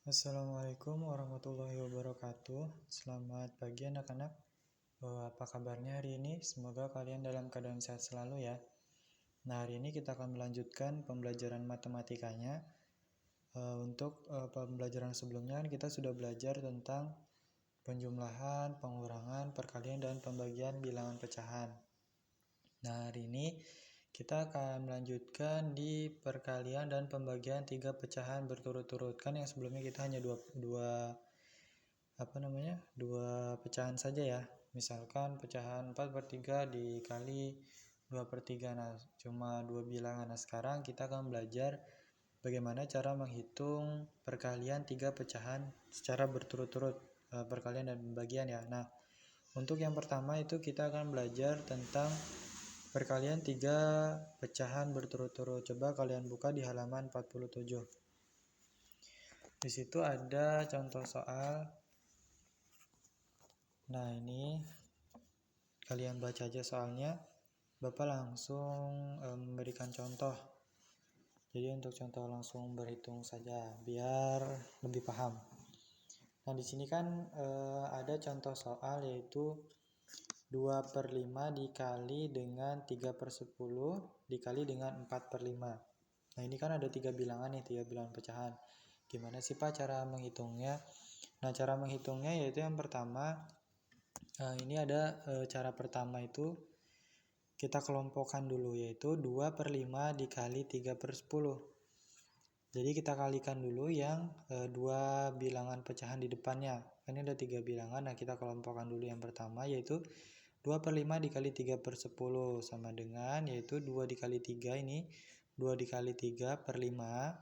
Assalamualaikum warahmatullahi wabarakatuh. Selamat pagi anak-anak. Apa kabarnya hari ini? Semoga kalian dalam keadaan sehat selalu ya. Nah, hari ini kita akan melanjutkan pembelajaran matematikanya. Untuk pembelajaran sebelumnya kita sudah belajar tentang penjumlahan, pengurangan, perkalian, dan pembagian bilangan pecahan. Nah, hari ini kita akan melanjutkan di perkalian dan pembagian 3 pecahan berturut-turut. Kan yang sebelumnya kita hanya dua pecahan saja ya. Misalkan pecahan 4/3 dikali 2/3. Nah, cuma 2 bilangan. Nah, sekarang kita akan belajar bagaimana cara menghitung perkalian 3 pecahan secara berturut-turut, perkalian dan pembagian ya. Nah, untuk yang pertama itu kita akan belajar tentang perkalian 3 pecahan berturut-turut. Coba kalian buka di halaman 47. Di situ ada contoh soal. Nah, ini kalian baca aja soalnya. Bapak langsung memberikan contoh. Jadi untuk contoh langsung berhitung saja biar lebih paham. Nah, di sini kan ada contoh soal yaitu 2/5 dikali dengan 3/10 dikali dengan 4/5. Nah, ini kan ada 3 bilangan nih, 3 bilangan pecahan. Gimana sih Pak cara menghitungnya? Nah, cara menghitungnya yaitu yang pertama, ini ada cara pertama itu kita kelompokkan dulu, yaitu 2/5 dikali 3/10. Jadi kita kalikan dulu yang 2 bilangan pecahan di depannya. Ini ada 3 bilangan, nah kita kelompokkan dulu yang pertama yaitu 2/5 dikali 3/10 sama dengan yaitu 2 dikali 3 ini 2 dikali 3/5.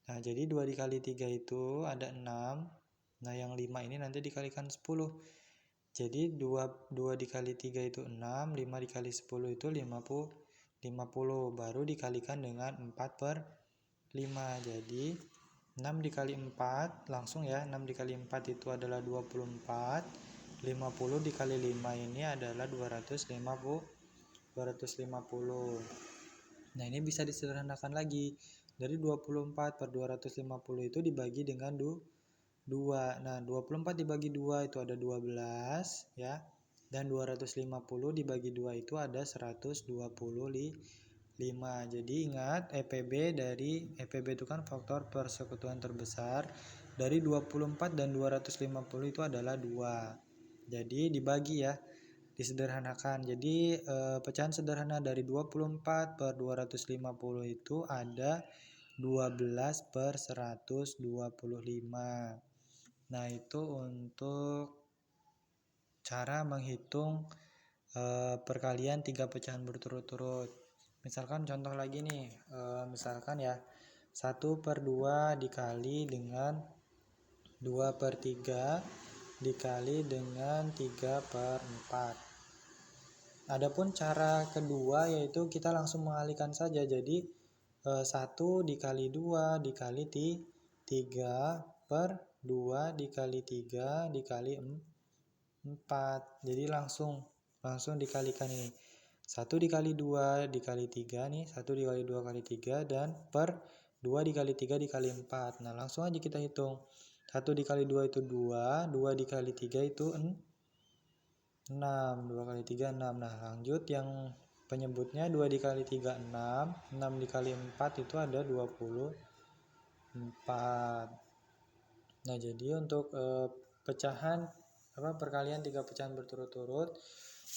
Nah, jadi 2 dikali 3 itu ada 6. Nah, yang 5 ini nanti dikalikan 10. Jadi 2 dikali 3 itu 6, 5 dikali 10 itu 50. Baru dikalikan dengan 4/5. Jadi 6 dikali 4 langsung ya, 6 dikali 4 itu adalah 24. 50 dikali 5 ini adalah 250. Nah, ini bisa disederhanakan lagi. Dari 24/250 itu dibagi dengan 2. Nah, 24 dibagi 2 itu ada 12 ya. Dan 250 dibagi 2 itu ada 125. Jadi ingat EPB itu kan faktor persekutuan terbesar. Dari 24 dan 250 itu adalah 2. Jadi dibagi ya, disederhanakan. Jadi pecahan sederhana dari 24/250 itu ada 12/125. Nah, itu untuk cara menghitung perkalian 3 pecahan berturut-turut. Misalkan contoh lagi nih, misalkan ya 1/2 dikali dengan 2/3 dikali dengan 3/4. Adapun cara kedua yaitu kita langsung mengalihkan saja. Jadi 1 dikali 2 dikali 3/2 dikali 3 dikali 4. Jadi langsung dikalikan ini. 1 dikali 2 dikali 3 nih, 1 dikali 2 kali 3 dan per 2 dikali 3 dikali 4. Nah, langsung aja kita hitung. 1 dikali 2 itu 2, 2 dikali 3 itu 6, 2 kali 3 6. Nah, lanjut yang penyebutnya 2 dikali 3 6, 6 dikali 4 itu ada 24. Nah, jadi untuk perkalian 3 pecahan berturut-turut,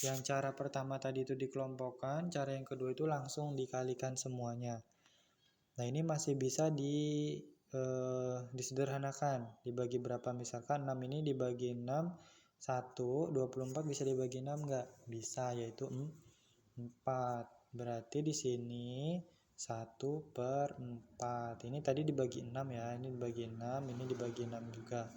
yang cara pertama tadi itu dikelompokkan, cara yang kedua itu langsung dikalikan semuanya. Nah, ini masih bisa disederhanakan. Dibagi berapa? Misalkan 6 ini dibagi 6, 24 bisa dibagi 6 enggak? Bisa, yaitu 4. Berarti di sini 1/4. Ini tadi dibagi 6 ya, ini dibagi 6, ini dibagi 6 juga.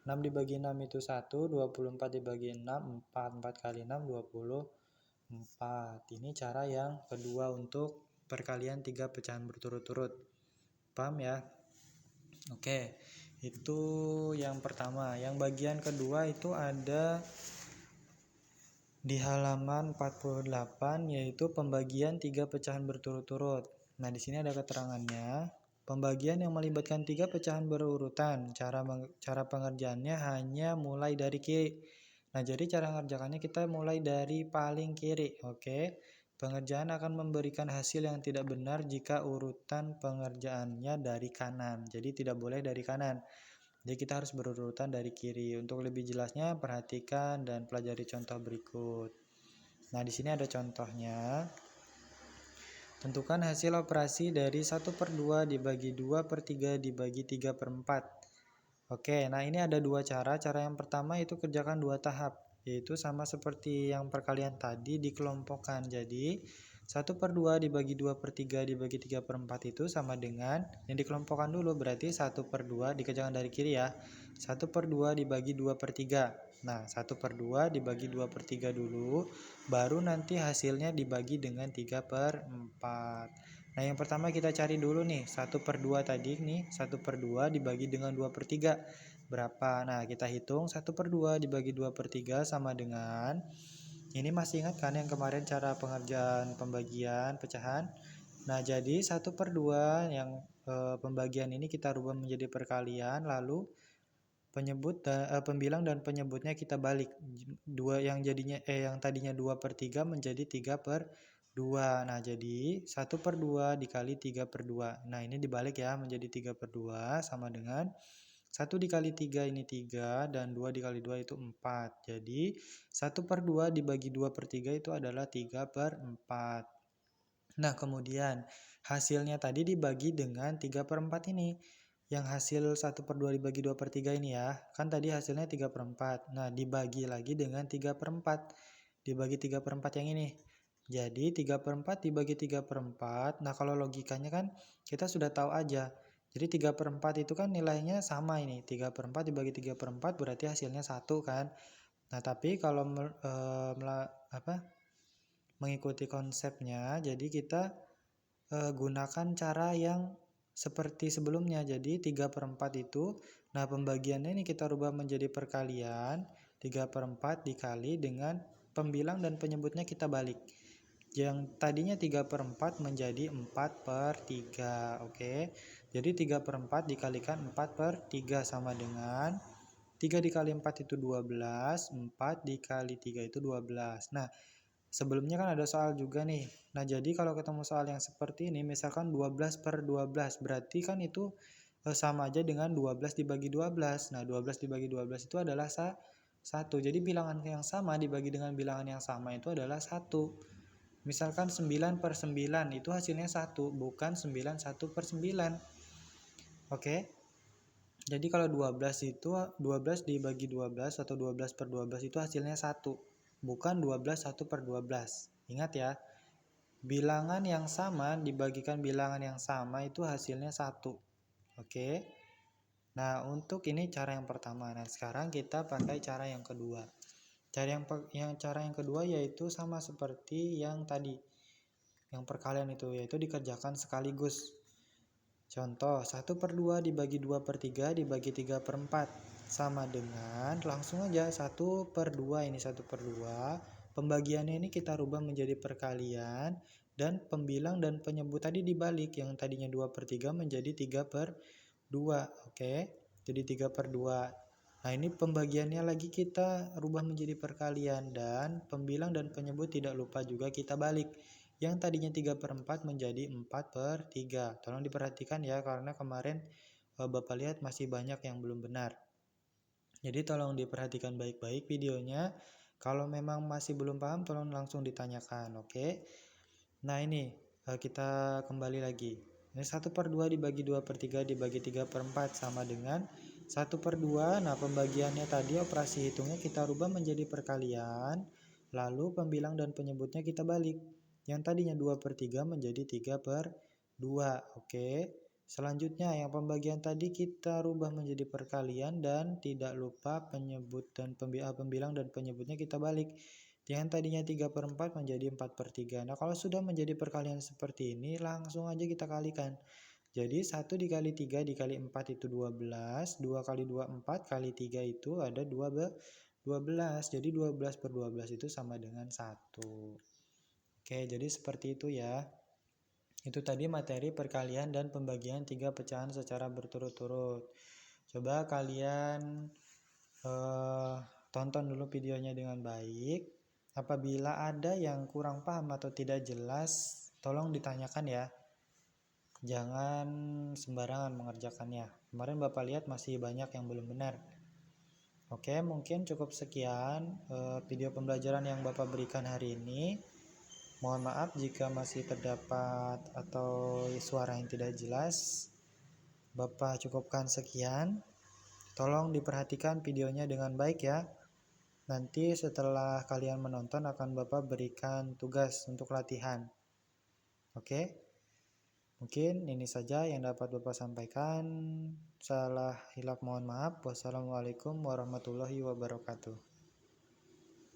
6 dibagi 6 itu 1, 24 dibagi 6, 4. 4 kali 6, 24. Ini cara yang kedua untuk perkalian 3 pecahan berturut-turut. Paham ya? Oke, itu yang pertama. Yang bagian kedua itu ada di halaman 48, yaitu pembagian 3 pecahan berturut-turut. Nah, di sini ada keterangannya. Pembagian yang melibatkan 3 pecahan berurutan. Cara pengerjaannya hanya mulai dari kiri. Nah, jadi cara mengerjakannya kita mulai dari paling kiri. Oke. Pengerjaan akan memberikan hasil yang tidak benar jika urutan pengerjaannya dari kanan. Jadi tidak boleh dari kanan. Jadi kita harus berurutan dari kiri. Untuk lebih jelasnya perhatikan dan pelajari contoh berikut. Nah, di sini ada contohnya. Tentukan hasil operasi dari 1/2 dibagi 2/3 dibagi 3/4. Oke, nah ini ada dua cara. Cara yang pertama itu kerjakan 2 tahap, yaitu sama seperti yang perkalian tadi dikelompokkan. Jadi 1/2 dibagi 2/3 dibagi 3/4 itu sama dengan yang dikelompokkan dulu, berarti 1/2 dikerjakan dari kiri ya. 1/2 dibagi 2/3. Nah, 1/2 dibagi 2/3 dulu, baru nanti hasilnya dibagi dengan 3/4. Nah, yang pertama kita cari dulu nih, 1/2 tadi nih, 1/2 dibagi dengan 2/3 berapa? Nah, kita hitung 1/2 dibagi 2/3 sama dengan, ini masih ingat kan yang kemarin cara pengerjaan pembagian pecahan? Nah, jadi 1/2 yang pembagian ini kita rubah menjadi perkalian, lalu pembilang dan penyebutnya kita balik. Yang tadinya 2/3 menjadi 3/2. Nah, jadi 1/2 dikali 3/2. Nah, ini dibalik ya menjadi 3/2 sama dengan 1 dikali 3 ini 3 dan 2 dikali 2 itu 4. Jadi 1/2 dibagi 2/3 itu adalah 3/4. Nah, kemudian hasilnya tadi dibagi dengan 3/4 ini. Yang hasil 1/2 dibagi 2/3 ini ya, kan tadi hasilnya 3/4. Nah, dibagi lagi dengan 3/4. Dibagi 3/4 yang ini. Jadi 3/4 dibagi 3/4. Nah, kalau logikanya kan kita sudah tahu aja. Jadi 3/4 itu kan nilainya sama ini. 3/4 dibagi 3/4 berarti hasilnya 1 kan. Nah, tapi kalau mengikuti konsepnya, jadi kita gunakan cara yang seperti sebelumnya. Jadi 3/4 itu, nah pembagiannya ini kita rubah menjadi perkalian. 3/4 dikali dengan pembilang dan penyebutnya kita balik. Yang tadinya 3/4 menjadi 4/3. Oke. Jadi 3/4 dikalikan 4/3 sama dengan 3 dikali 4 itu 12, 4 dikali 3 itu 12. Nah, sebelumnya kan ada soal juga nih. Nah, jadi kalau ketemu soal yang seperti ini, misalkan 12/12, berarti kan itu sama aja dengan 12 dibagi 12. Nah, 12 dibagi 12 itu adalah 1. Jadi bilangan yang sama dibagi dengan bilangan yang sama itu adalah 1. Misalkan 9/9 itu hasilnya 1, bukan 9 1/9. Oke. Jadi kalau 12 itu 12 dibagi 12 atau 12/12 itu hasilnya 1. Bukan 12 1/12. Ingat ya, bilangan yang sama dibagikan bilangan yang sama itu hasilnya 1. Oke. Nah, untuk ini cara yang pertama. Nah, sekarang kita pakai cara yang kedua. Cara yang kedua yaitu sama seperti yang tadi. Yang perkalian itu yaitu dikerjakan sekaligus. Contoh, 1/2 dibagi 2/3 dibagi 3/4 sama dengan, langsung aja 1/2 ini 1/2. Pembagiannya ini kita rubah menjadi perkalian dan pembilang dan penyebut tadi dibalik, yang tadinya 2/3 menjadi 3/2. Oke, jadi 3/2. Nah, ini pembagiannya lagi kita rubah menjadi perkalian dan pembilang dan penyebut tidak lupa juga kita balik. Yang tadinya 3/4 menjadi 4/3. Tolong diperhatikan ya, karena kemarin Bapak lihat masih banyak yang belum benar. Jadi tolong diperhatikan baik-baik videonya. Kalau memang masih belum paham, tolong langsung ditanyakan, oke? Nah, ini kita kembali lagi. Ini 1/2 dibagi 2/3 dibagi 3/4 sama dengan 1/2. Nah, pembagiannya tadi operasi hitungnya kita rubah menjadi perkalian. Lalu pembilang dan penyebutnya kita balik. Yang tadinya 2/3 menjadi 3/2. Oke. Selanjutnya yang pembagian tadi kita rubah menjadi perkalian dan tidak lupa penyebut dan pembilang dan penyebutnya kita balik. Yang tadinya 3/4 menjadi 4/3. Nah, kalau sudah menjadi perkalian seperti ini, langsung aja kita kalikan. Jadi 1 dikali 3 dikali 4 itu 12. 2 kali 2 4 kali 3 itu ada 12. Jadi 12/12 itu sama dengan 1. Oke, jadi seperti itu ya. Itu tadi materi perkalian dan pembagian 3 pecahan secara berturut-turut. Coba kalian tonton dulu videonya dengan baik. Apabila ada yang kurang paham atau tidak jelas, tolong ditanyakan ya. Jangan sembarangan mengerjakannya. Kemarin Bapak lihat masih banyak yang belum benar. Oke, mungkin cukup sekian video pembelajaran yang Bapak berikan hari ini. Mohon maaf jika masih terdapat atau suara yang tidak jelas. Bapak cukupkan sekian. Tolong diperhatikan videonya dengan baik ya. Nanti setelah kalian menonton akan Bapak berikan tugas untuk latihan. Oke? Mungkin ini saja yang dapat Bapak sampaikan. Salah hilap mohon maaf. Wassalamualaikum warahmatullahi wabarakatuh.